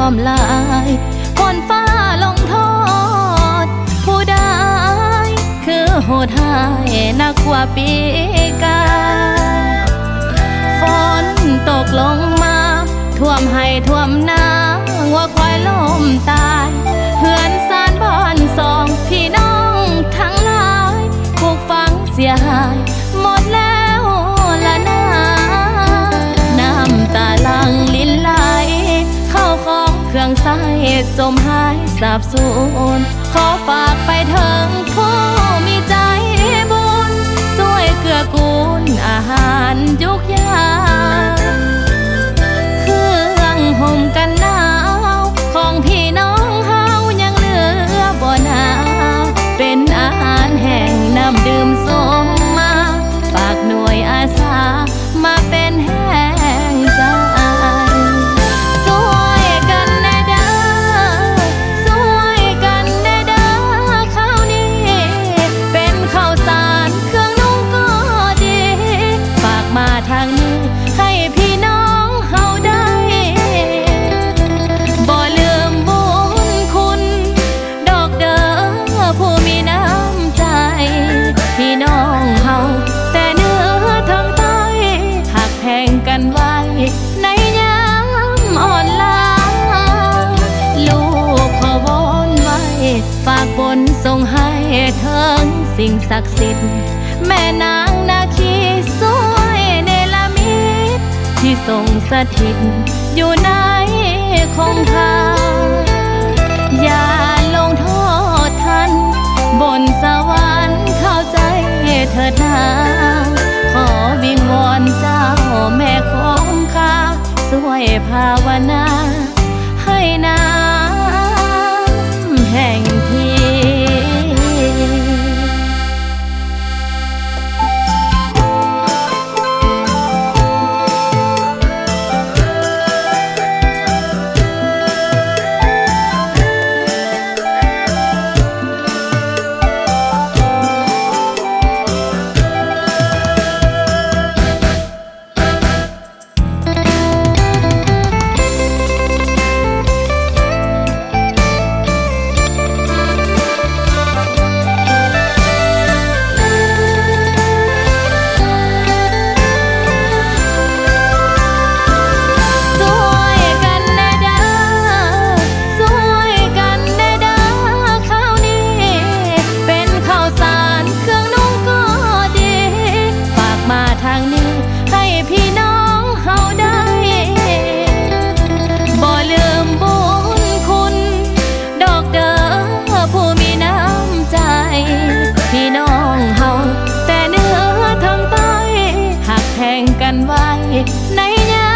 อมลายคนฟ้าลงโทษผู้ใดคือโหดหายนักกว่าปีกาฝนตกลงมาท่วมให้ท่วมนาวัวควายล้มตายเฮือนซานบ้านสองพี่น้องทั้งหลายถูกฝังเสียหายหมดแล้วละนาน้ำตาหลังลิ้นไหลเข้าของเครื่องใช้จมหายสาบสูญขอฝากไปถึงผู้มีใจบุญช่วยเกื้อกูลอาหารยุกยามเครื่องห่มกันหนาวของพี่น้องเฮายังเหลือบ่นาเป็นอาหารแห้งน้ำดื่มส่งมาฝากหน่วยอาสามาเป็นแห้งใจช่วยกันแน่เด้อช่วยกันแน่เด้อข้าวนี้เป็นข้าวสารเครื่องนุ่งก็ดีฝากมาทางนี้ให้พี่น้องเฮาได้บ่ลืมบุญคุณดอกเด้อผู้มีน้ำใจพี่น้องเฮาแต่เนื้อทั้งใต้หักแพงกันไว้ในยามอ่อนล้าลูกขอวอนไว้ฝากบนส่งให้เถิงสิ่งศักดิ์สิทธิ์แม่นางนาคีสวยเนรมิตที่ทรงสถิตอยู่ในคงคาอย่าลงโทษท่านบนสวรรค์เข้าใจเถิดนาขอวิงวอนเจ้าแม่คงคาช่วยภาวนาให้น้ำแห่งที ในยา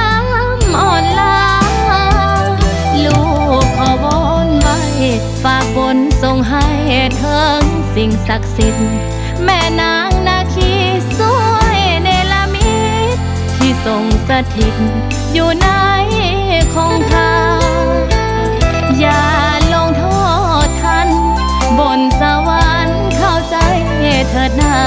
มอ่อนล้าลูกขอวอนไว้ฝากบนส่งให้เถิงสิ่งศักดิ์สิทธิ์แม่นางนาคีสวยเนรมิตที่ทรงสถิตอยู่ในคงคาอย่าลงโทษท่านบนสวรรค์เข้าใจเถิดนา